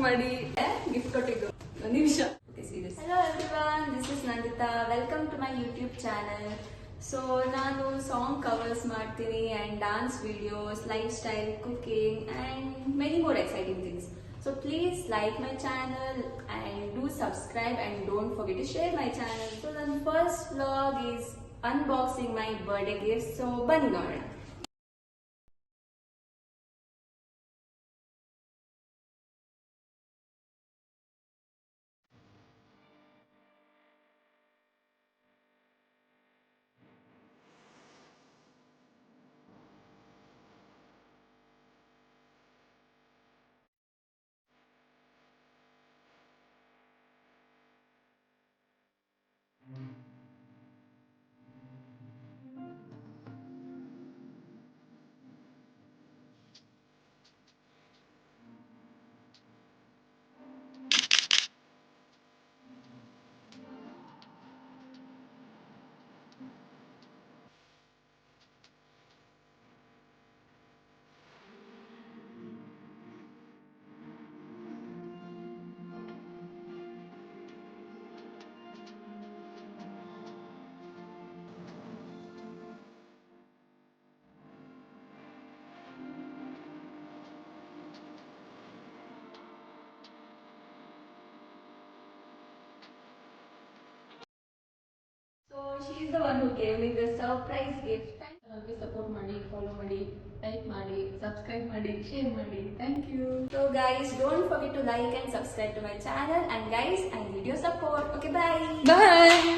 ಮಾಡಿ ಗಿಫ್ಟ್ ಕೊಟ್ಟಿದ್ದು ಒಂದು ನಿಮಿಷ. Hello everyone, this is Nandita. Welcome to my YouTube channel. So ನಾನು ಸಾಂಗ್ ಕವರ್ಸ್ ಮಾಡ್ತೀನಿ and dance videos, lifestyle, cooking and many more exciting things. So please like my channel and do subscribe and don't forget to share my channel. So the first vlog is unboxing my birthday gifts. So ಬನ್ನಿ ನೋಡೋಣ. So she is the one who gave me the surprise gift. ನನಗೆ support ಮಾಡಿ, follow ಮಾಡಿ, like ಮಾಡಿ, subscribe ಮಾಡಿ, share ಮಾಡಿ. Thank you. So guys, don't forget to like and subscribe to my channel, and guys, I need your support. Okay, bye. Bye.